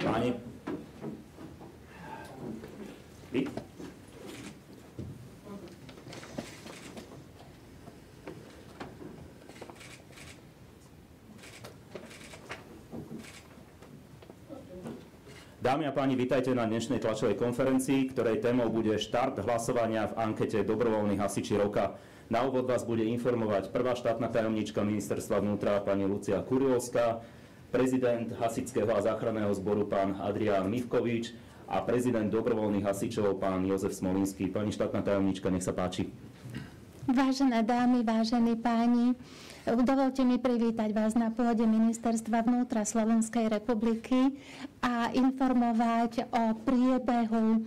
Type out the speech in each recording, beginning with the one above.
Páni, vy? Dámy a páni, vitajte na dnešnej tlačovej konferencii, ktorej témou bude štart hlasovania v ankete Dobrovoľní hasiči roka. Na úvod vás bude informovať prvá štátna tajomníčka Ministerstva vnútra pani Lucia Kurilovská, prezident Hasičského a záchranného zboru pán Adrián Mivkovič a prezident Dobrovoľných hasičov pán Jozef Smolinský. Pani štátna tajomníčka, nech sa páči. Vážené dámy, vážení páni, dovolte mi privítať vás na pôde Ministerstva vnútra Slovenskej republiky a informovať o priebehu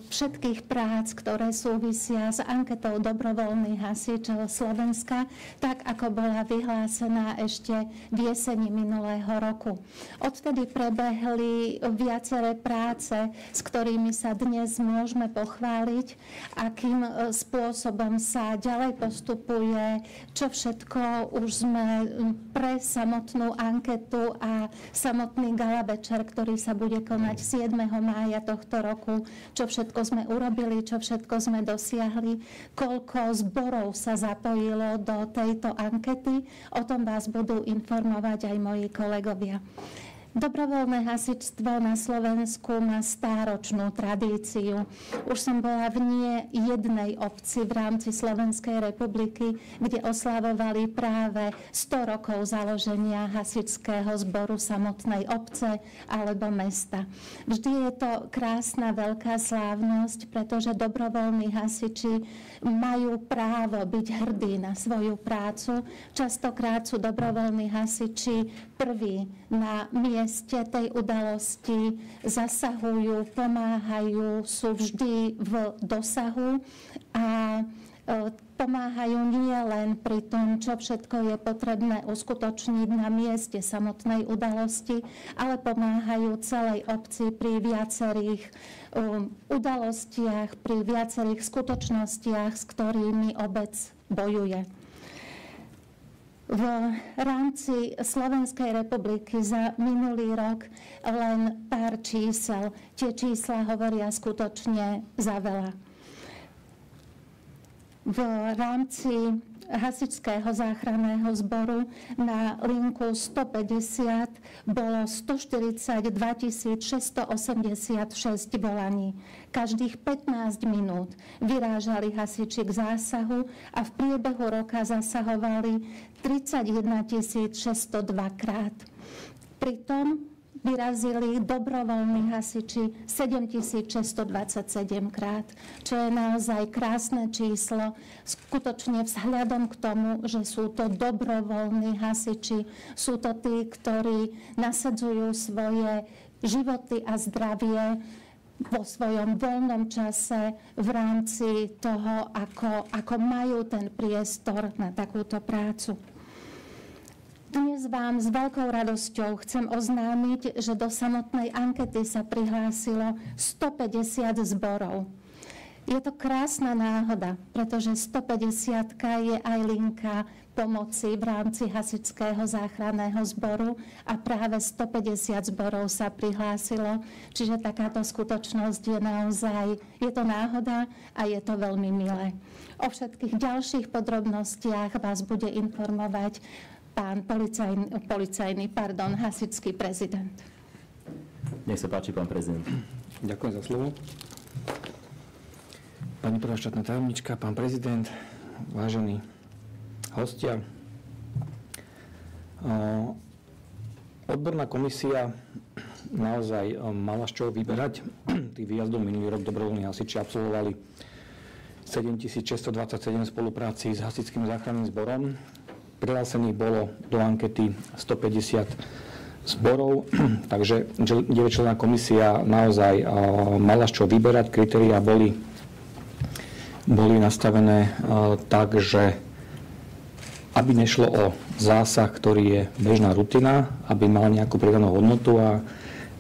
všetkých prác, ktoré súvisia s anketou Dobrovoľných hasičov Slovenska, tak ako bola vyhlásená ešte v jeseni minulého roku. Odvtedy prebehli viaceré práce, s ktorými sa dnes môžeme pochváliť, akým spôsobom sa ďalej postupuje, čo všetko už sme pre samotnú anketu a samotný gala večer, ktorý sa bude konať 7. mája tohto roku, čo všetko sme urobili, čo všetko sme dosiahli, koľko zborov sa zapojilo do tejto ankety. O tom vás budú informovať aj moji kolegovia. Dobrovoľné hasičstvo na Slovensku má stáročnú tradíciu. Už som bola v nie jednej obci v rámci Slovenskej republiky, kde oslavovali práve 100 rokov založenia hasičského zboru samotnej obce alebo mesta. Vždy je to krásna veľká slávnosť, pretože dobrovoľní hasiči majú právo byť hrdí na svoju prácu. Častokrát sú dobrovoľní hasiči prví na mieste tej udalosti, zasahujú, pomáhajú, sú vždy v dosahu a pomáhajú nie len pri tom, čo všetko je potrebné uskutočniť na mieste samotnej udalosti, ale pomáhajú celej obci pri viacerých udalostiach, pri viacerých skutočnostiach, s ktorými obec bojuje. V rámci Slovenskej republiky za minulý rok len pár čísel. Tie čísla hovoria skutočne za veľa. V rámci Hasičského záchranného zboru na linku 150 bolo 142 686 volaní. Každých 15 minút vyrážali hasiči k zásahu a v priebehu roka zasahovali 31 602 krát. Pritom vyrazili dobrovoľní hasiči 7627 krát, čo je naozaj krásne číslo. Skutočne vzhľadom k tomu, že sú to dobrovoľní hasiči, sú to tí, ktorí nasadzujú svoje životy a zdravie vo svojom voľnom čase v rámci toho, ako majú ten priestor na takúto prácu. Dnes vám s veľkou radosťou chcem oznámiť, že do samotnej ankety sa prihlásilo 150 zborov. Je to krásna náhoda, pretože 150 je aj linka pomoci v rámci Hasičského záchranného zboru a práve 150 zborov sa prihlásilo. Čiže takáto skutočnosť je naozaj, je to náhoda a je to veľmi milé. O všetkých ďalších podrobnostiach vás bude informovať pán hasičský prezident. Nech sa páči, pán prezident. Ďakujem za slovo. Pani prvá štátna tajomníčka, pán prezident, vážení hostia. Odborná komisia naozaj mala z čoho vyberať. Tých výjazdov minulý rok dobrovoľní hasiči absolvovali 7627 v spolupráci s Hasičským záchranným zborom. Prihlásených bolo do ankety 150 zborov, takže 9-členná komisia naozaj mala z čoho vyberať. Kritériá boli nastavené tak, že aby nešlo o zásah, ktorý je bežná rutina, aby mal nejakú pridanú hodnotu a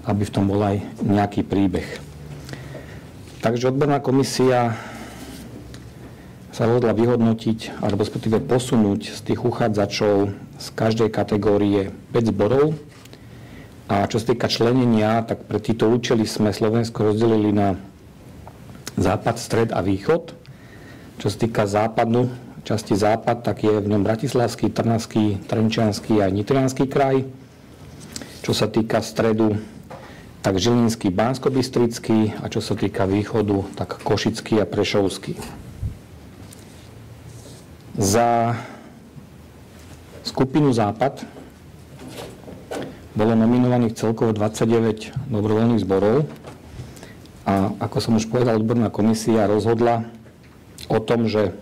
aby v tom bol aj nejaký príbeh. Takže odborná komisia sa rozhodla vyhodnotiť, alebo respektíve posunúť z tých uchádzačov z každej kategórie 5 zborov A čo sa týka členenia, tak pre títo účely sme Slovensko rozdelili na západ, stred a východ. Čo sa týka západu, časti západ, tak je v ňom Bratislavský, Trnavský, Trenčiansky a Nitriansky kraj. Čo sa týka stredu, tak Žilinský, Banskobystrický a čo sa týka východu, tak Košický a Prešovský. Za skupinu západ bolo nominovaných celkovo 29 dobrovoľných zborov a ako som už povedal, odborná komisia rozhodla o tom, že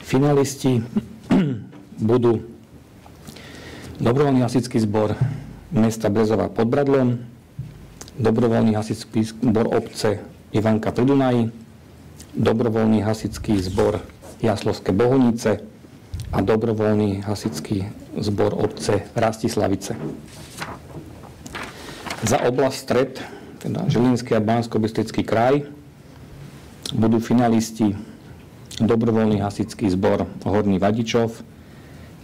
finalisti budú dobrovoľný hasičský zbor mesta Brezová pod Bradlom, dobrovoľný hasičský zbor obce Ivanka pri Dunaji, dobrovoľný hasičský zbor Jaslovské Bohunice a dobrovoľný hasičský zbor obce Rastislavice. Za oblasť stred, teda Žilinský a Banskobystrický kraj, budú finalisti dobrovoľný hasičský zbor Horný Vadičov,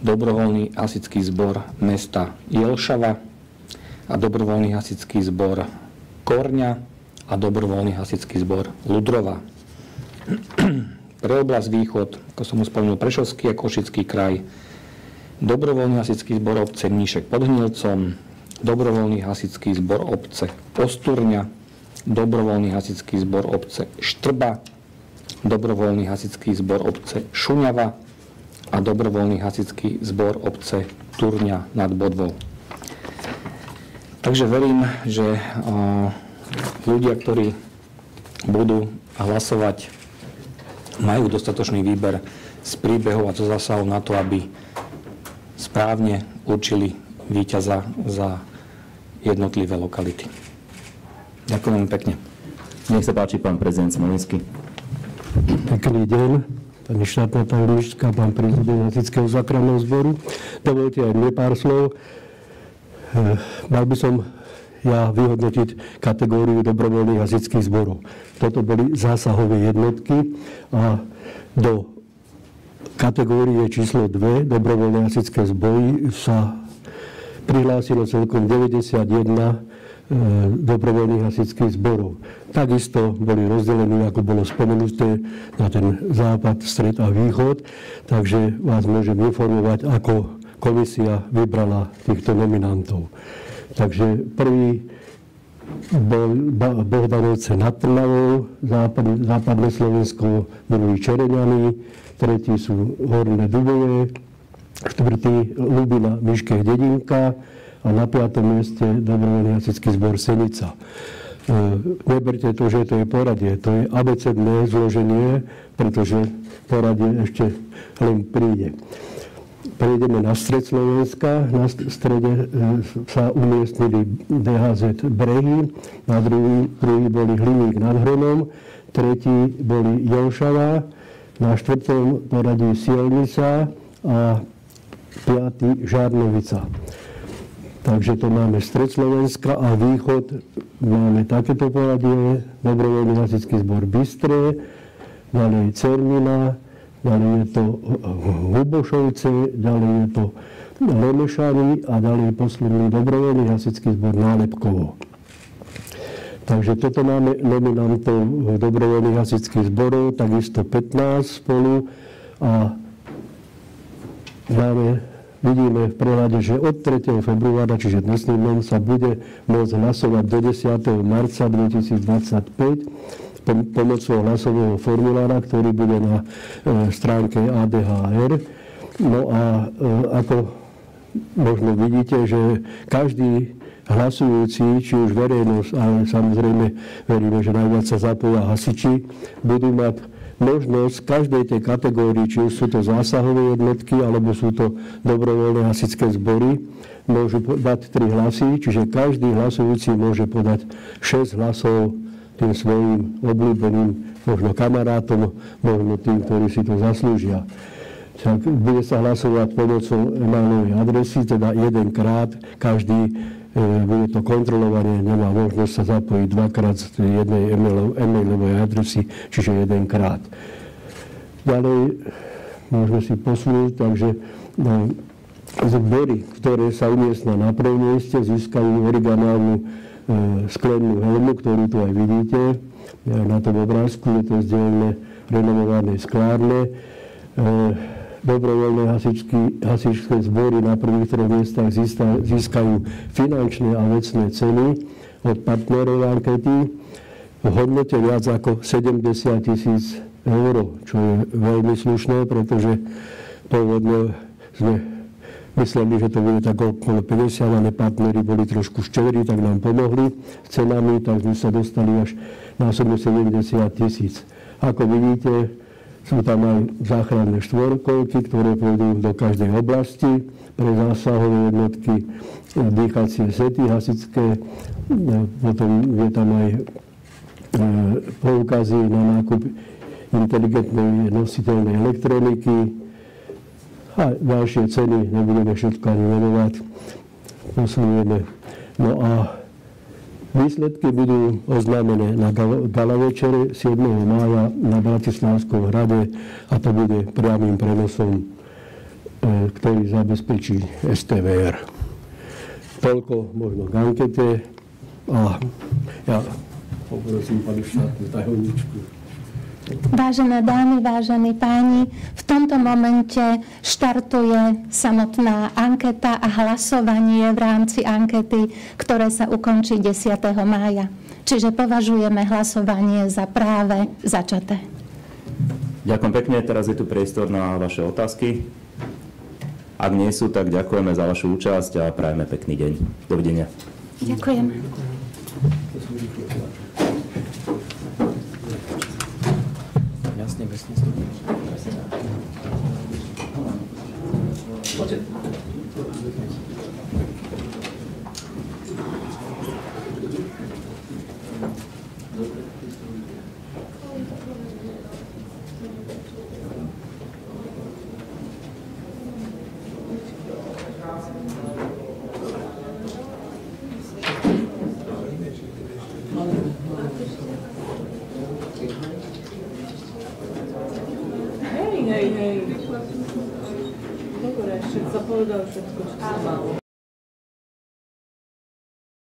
dobrovoľný hasičský zbor mesta Jelšava a dobrovoľný hasičský zbor Korňa a dobrovoľný hasičský zbor Ludrova. Pre oblasť východ, ako som už spomenul, Prešovský a Košický kraj, dobrovoľný hasičský zbor obce Mníšek pod Hnilcom, dobrovoľný hasičský zbor obce Osturňa, dobrovoľný hasičský zbor obce Štrba, dobrovoľný hasičský zbor obce Šuňava a dobrovoľný hasičský zbor obce Turňa nad Bodvou. Takže verím, že ľudia, ktorí budú hlasovať, majú dostatočný výber z príbehov a zo zásahov na to, aby správne určili víťaza za jednotlivé lokality. Ďakujem veľmi pekne. Nech sa páči, pán prezident Smolinský. Pekný deň, pani štátna tajomníčka, pán prezident Hasičského záchranného zboru. Dovolte aj mne pár slov. Mal by som ja vyhodnotiť kategóriu dobrovoľných hasičských zborov. Toto boli zásahové jednotky a do kategórie číslo 2 dobrovoľné hasičské zbory sa prihlásilo celkom 91 dobrovoľných hasičských zborov. Takisto boli rozdelení, ako bolo spomenuté, na ten západ, stred a východ, takže vás môžem informovať, ako komisia vybrala týchto nominantov. Takže prvý bol Bohdanovce nad Trnavou, západné Slovensko, druhý Čereňany, tretí sú Horné Dubové, štvrtý Ľubina, Miške, Dedinka a na 5. mieste dobrovoľný hasičský zbor Senica. Neberte to, že to je poradie, to je abecedné zloženie, pretože poradie ešte len príde. Prejdeme na stred Slovenska. Na strede sa umiestnili DHZ Brehy, na druhý boli Hliník nad Hronom, tretí boli Jelšava, na štvrtom poradí Sielnica a piatý Žarnovica. Takže to máme stred Slovenska a východ máme takéto poradie, dobrovoľný hasičský zbor Bystré, ďalej Cermina, ďalej je to Hubošovce, ďalej je to Lemešany a ďalej posledný dobrovoľný hasičský zbor Nálepkovo. Takže toto máme nominantov dobrovoľných hasičských zborov, takisto 15 spolu a vidíme v prehľade, že od 3. februára, čiže dnesným dňom, sa bude môcť hlasovať do 10. marca 2025 pomocou hlasového formulára, ktorý bude na stránke ADHR. No a ako možno vidíte, že každý hlasujúci, či už verejnosť, ale samozrejme veríme, že najviac sa zapoja hasiči, budú mať možnosť v každej tej kategórii, či už sú to zásahové jednotky, alebo sú to dobrovoľné hasičské zbory, môžu dať 3 hlasy, čiže každý hlasujúci môže podať 6 hlasov tým svojim obľúbeným, možno kamarátom, možno tým, ktorí si to zaslúžia. Tak bude sa hlasovať pomocou e-mailovej adresy, teda jedenkrát, každý bude to kontrolovanie, nemá možnosť sa zapojiť dvakrát z jednej e-mailovej adresy, čiže jedenkrát. Ďalej môžeme si posunúť, takže zbory, ktoré sa umiestnia na prvom mieste, získajú originálnu sklenú helmu, ktorú tu aj vidíte. Na tom obrázku je to z dielne renomovanej sklárne. Dobrovoľné hasičské zbory na prvých troch miestach získajú finančné a vecné ceny od partnerov ankety v hodnote viac ako 70 000 eur, čo je veľmi slušné, pretože pôvodne sme mysleli, že to bude tak okolo 50, ale partneri boli trošku štedrí, tak nám pomohli s cenami, tak sme sa dostali až na sumu 70 000. Ako vidíte, sú tam aj záchranné štvorkolky, ktoré pôjdu do každej oblasti pre zásahové jednotky, dýchacie sety hasičské, potom je tam aj poukazy na nákup inteligentnej nositeľnej elektroniky a ďalšie ceny, nebudeme všetko ani menovať, posunieme. No a výsledky budú oznámené na gala večere 7. mája na Bratislavskom hrade a to bude priamym prenosom, ktorý zabezpečí STVR. Toľko možno k ankete a ja poprosím pani štátnu tajomničku. Vážené dámy, vážení páni, v tomto momente štartuje samotná anketa a hlasovanie v rámci ankety, ktoré sa ukončí 10. mája. Čiže považujeme hlasovanie za práve začaté. Ďakujem pekne, teraz je tu priestor na vaše otázky. Ak nie sú, tak ďakujeme za vašu účasť a prajeme pekný deň. Dovidenia. Ďakujem. Jasne, vesne. Hej. Dobre, však sa povedal všetko, čo sa malo.